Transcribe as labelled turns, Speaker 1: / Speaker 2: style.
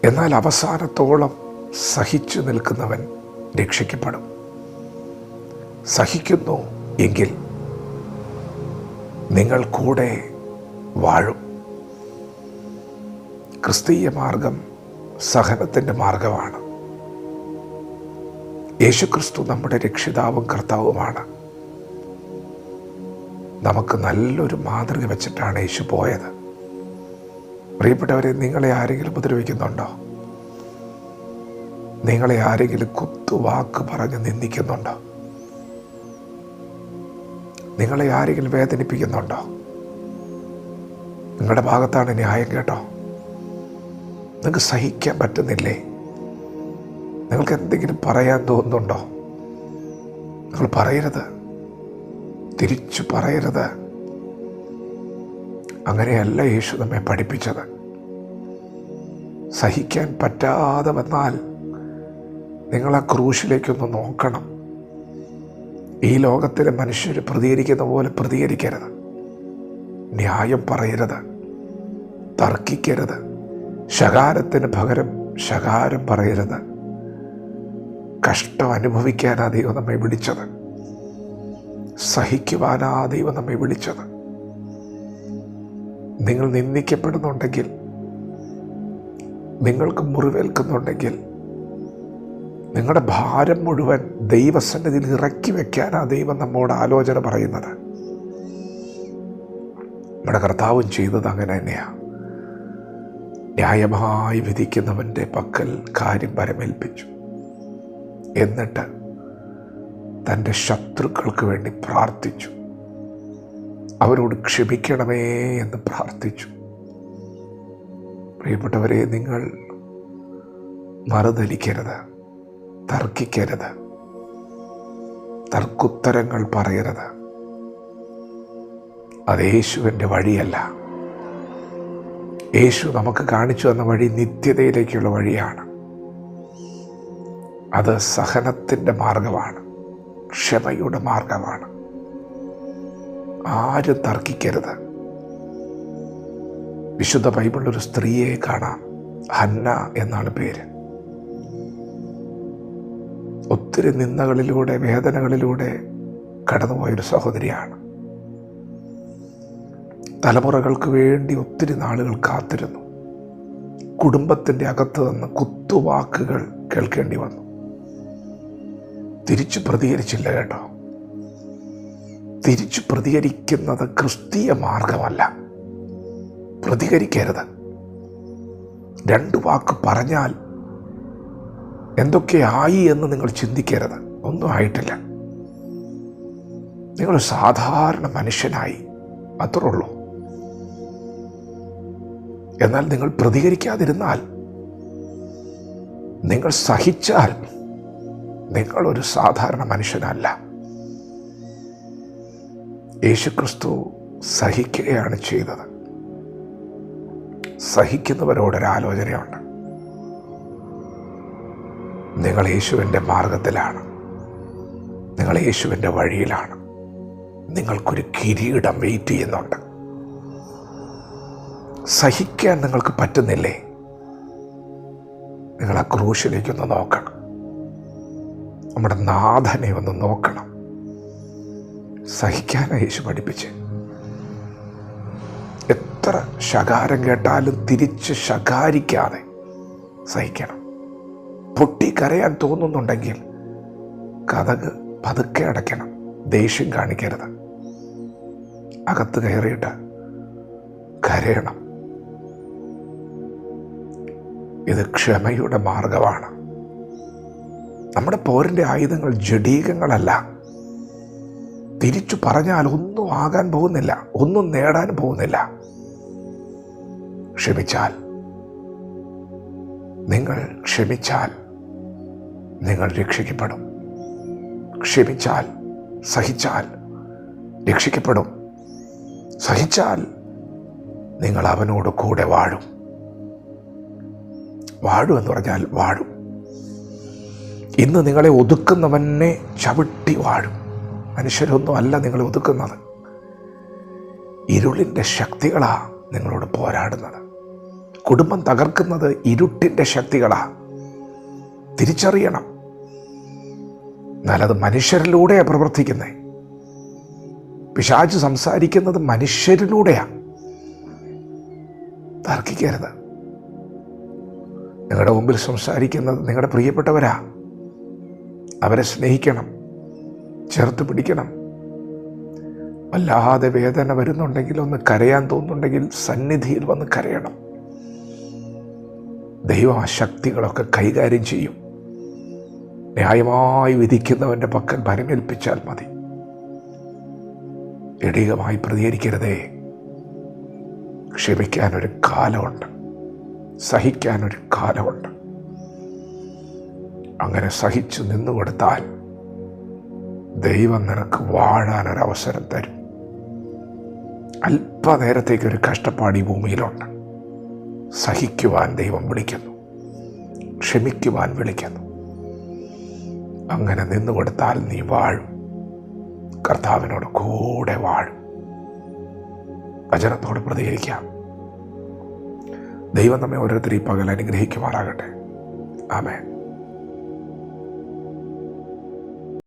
Speaker 1: എന്നാൽ അവസാനത്തോളം സഹിച്ചു നിൽക്കുന്നവൻ രക്ഷിക്കപ്പെടും. സഹിക്കുന്നു എങ്കിൽ നിങ്ങൾ കൂടെ വാഴും. ക്രിസ്തീയ മാർഗം സഹനത്തിൻ്റെ മാർഗമാണ്. യേശുക്രിസ്തു നമ്മുടെ രക്ഷിതാവും കർത്താവുമാണ്. നമുക്ക് നല്ലൊരു മാതൃക വെച്ചിട്ടാണ് യേശു പോയത്. പ്രിയപ്പെട്ടവരെ, നിങ്ങളെ ആരെങ്കിലും ഉപദ്രവിക്കുന്നുണ്ടോ? നിങ്ങളെ ആരെങ്കിലും കുത്തുവാക്ക് പറഞ്ഞ് നിന്ദിക്കുന്നുണ്ടോ? നിങ്ങളെ ആരെങ്കിലും വേദനിപ്പിക്കുന്നുണ്ടോ? നിങ്ങളുടെ ഭാഗത്താണ് ന്യായം കേട്ടോ. നിങ്ങൾക്ക് സഹിക്കാൻ പറ്റുന്നില്ലേ? നിങ്ങൾക്ക് എന്തെങ്കിലും പറയാൻ തോന്നുന്നുണ്ടോ? നിങ്ങൾ പറയരുത്, തിരിച്ചു പറയരുത്. അങ്ങനെയല്ല യേശു നമ്മെ പഠിപ്പിച്ചത്. സഹിക്കാൻ പറ്റാതെ വന്നാൽ നിങ്ങൾ ആ ക്രൂശിലേക്കൊന്ന് നോക്കണം. ഈ ലോകത്തിലെ മനുഷ്യർ പ്രതികരിക്കുന്ന പോലെ പ്രതികരിക്കരുത്. ന്യായം പറയരുത്, തർക്കിക്കരുത്, ശകാരത്തിന് പകരം ശകാരം പറയരുത്. കഷ്ടം അനുഭവിക്കാനാ ദൈവം നമ്മെ വിളിച്ചത്. സഹിക്കുവാനാ ദൈവം നമ്മെ വിളിച്ചത്. നിങ്ങൾ നിന്ദിക്കപ്പെടുന്നുണ്ടെങ്കിൽ, നിങ്ങൾക്ക് മുറിവേൽക്കുന്നുണ്ടെങ്കിൽ, നിങ്ങളുടെ ഭാരം മുഴുവൻ ദൈവസന്നിധിയിൽ ഇറക്കി വെക്കാനാ ദൈവം നമ്മോട് ആലോചന പറയുന്നത്. നമ്മുടെ കർത്താവും ചെയ്തത് അങ്ങനെ തന്നെയാണ്. ന്യായമായി വിധിക്കുന്നവൻ്റെ പക്കൽ കാര്യം പരമേൽപ്പിച്ചു. എന്നിട്ട് തൻ്റെ ശത്രുക്കൾക്ക് വേണ്ടി പ്രാർത്ഥിച്ചു. അവരോട് ക്ഷമിക്കണമേ എന്ന് പ്രാർത്ഥിച്ചു. പ്രിയപ്പെട്ടവരെ, നിങ്ങൾ മറുതലിക്കരുത്, തർക്കിക്കരുത്, തർക്കുത്തരങ്ങൾ പറയരുത്. അത് യേശുവിൻ്റെ വഴിയല്ല. യേശു നമുക്ക് കാണിച്ചു തന്ന വഴി നിത്യതയിലേക്കുള്ള വഴിയാണ്. അത് സഹനത്തിൻ്റെ മാർഗമാണ്, ക്ഷമയുടെ മാർഗമാണ്. ആരും തർക്കിക്കരുത്. വിശുദ്ധ ബൈബിളിലൊരു സ്ത്രീയെ കാണാം. ഹന്ന എന്നാണ് പേര്. ഒത്തിരി നിന്ദകളിലൂടെ, വേദനകളിലൂടെ കടന്നുപോയൊരു സഹോദരിയാണ്. തലമുറകൾക്ക് വേണ്ടി ഒത്തിരി നാളുകൾ കാത്തിരുന്നു. കുടുംബത്തിൻ്റെ അകത്ത് നിന്ന് കുത്തുവാക്കുകൾ കേൾക്കേണ്ടി വന്നു. തിരിച്ചു പ്രതികരിച്ചില്ല കേട്ടോ. തിരിച്ചു പ്രതികരിക്കുന്നത് ക്രിസ്തീയ മാർഗമല്ല. പ്രതികരിക്കരുത്. രണ്ടു വാക്ക് പറഞ്ഞാൽ എന്തൊക്കെയായി എന്ന് നിങ്ങൾ ചിന്തിക്കരുത്. ഒന്നും ആയിട്ടില്ല. നിങ്ങൾ സാധാരണ മനുഷ്യനായി, അത്രേ ഉള്ളൂ. എന്നാൽ നിങ്ങൾ പ്രതികരിക്കാതിരുന്നാൽ, നിങ്ങൾ സഹിച്ചാൽ, നിങ്ങളൊരു സാധാരണ മനുഷ്യനല്ല. യേശുക്രിസ്തു സഹിക്കുകയാണ് ചെയ്തത്. സഹിക്കുന്നവരോടൊരാലോചനയുണ്ട്. നിങ്ങൾ യേശുവിൻ്റെ മാർഗത്തിലാണ്, നിങ്ങൾ യേശുവിൻ്റെ വഴിയിലാണ്. നിങ്ങൾക്കൊരു കിരീടം വെയിറ്റ് ചെയ്യുന്നുണ്ട്. സഹിക്കാൻ നിങ്ങൾക്ക് പറ്റുന്നില്ലേ? നിങ്ങൾ ആ ക്രൂശിലേക്കൊന്ന് നോക്കണം. നമ്മുടെ നാഥനെ ഒന്ന് നോക്കണം. സഹിക്കാനാണ് യേശു പഠിപ്പിച്ച്. എത്ര ശകാരം കേട്ടാലും തിരിച്ച് ശകാരിക്കാതെ സഹിക്കണം. പൊട്ടിക്കരയാൻ തോന്നുന്നുണ്ടെങ്കിൽ കതക് പതുക്കെ അടയ്ക്കണം. ദേഷ്യം കാണിക്കരുത്. അകത്ത് കയറിയിട്ട് കരയണം. ഇത് ക്ഷമയുടെ മാർഗമാണ്. നമ്മുടെ പോരിൻ്റെ ആയുധങ്ങൾ ജഡീകങ്ങളല്ല. തിരിച്ചു പറഞ്ഞാൽ ഒന്നും ആകാൻ പോകുന്നില്ല, ഒന്നും നേടാൻ പോകുന്നില്ല. ക്ഷമിച്ചാൽ, നിങ്ങൾ ക്ഷമിച്ചാൽ നിങ്ങൾ രക്ഷിക്കപ്പെടും. ക്ഷമിച്ചാൽ, സഹിച്ചാൽ രക്ഷിക്കപ്പെടും. സഹിച്ചാൽ നിങ്ങൾ അവനോട് കൂടെ വാഴും. വാഴുമെന്ന് പറഞ്ഞാൽ വാഴും. ഇന്ന് നിങ്ങളെ ഒതുക്കുന്നവനെ ചവിട്ടി വാഴും. മനുഷ്യരൊന്നും അല്ല നിങ്ങളെ ഒതുക്കുന്നത്. ഇരുളിൻ്റെ ശക്തികളാണ് നിങ്ങളോട് പോരാടുന്നത്. കുടുംബം തകർക്കുന്നത് ഇരുട്ടിൻ്റെ ശക്തികളാണ്. തിരിച്ചറിയണം. എന്നാലത് മനുഷ്യരിലൂടെയാണ് പ്രവർത്തിക്കുന്നത്. പിശാച് സംസാരിക്കുന്നത് മനുഷ്യരിലൂടെയാണ്. തർക്കിക്കരുത്. നിങ്ങളുടെ മുമ്പിൽ സംസാരിക്കുന്നത് നിങ്ങളുടെ പ്രിയപ്പെട്ടവരാ. അവരെ സ്നേഹിക്കണം, ചേർത്ത് പിടിക്കണം. വല്ലാതെ വേദന വരുന്നുണ്ടെങ്കിൽ, ഒന്ന് കരയാൻ തോന്നുന്നുണ്ടെങ്കിൽ സന്നിധിയിൽ വന്ന് കരയണം. ദൈവം ആ ശക്തികളൊക്കെ കൈകാര്യം ചെയ്യും. ന്യായമായി വിധിക്കുന്നവൻ്റെ പക്കൽ ഭരമേൽപ്പിച്ചാൽ മതി. ഇടികമായി പ്രതികരിക്കരുതേ. ക്ഷമിക്കാനൊരു കാലമുണ്ട്, സഹിക്കാനൊരു കാലമുണ്ട്. അങ്ങനെ സഹിച്ചു നിന്നുകൊടുത്താൽ ദൈവം നിനക്ക് വാഴാനൊരവസരം തരും. അല്പനേരത്തേക്കൊരു കഷ്ടപ്പാട് ഈ ഭൂമിയിലുണ്ട്. സഹിക്കുവാൻ ദൈവം വിളിക്കുന്നു, ക്ഷമിക്കുവാൻ വിളിക്കുന്നു. അങ്ങനെ നിന്നുകൊടുത്താൽ നീ വാഴും. കർത്താവിനോട് കൂടെ വാഴും. വചനത്തോട് പ്രതികരിക്കാം. ദൈവം നമ്മെ ഓരോരുത്തരെയും പകൽ അനുഗ്രഹിക്കുമാറാകട്ടെ. ആമേൻ.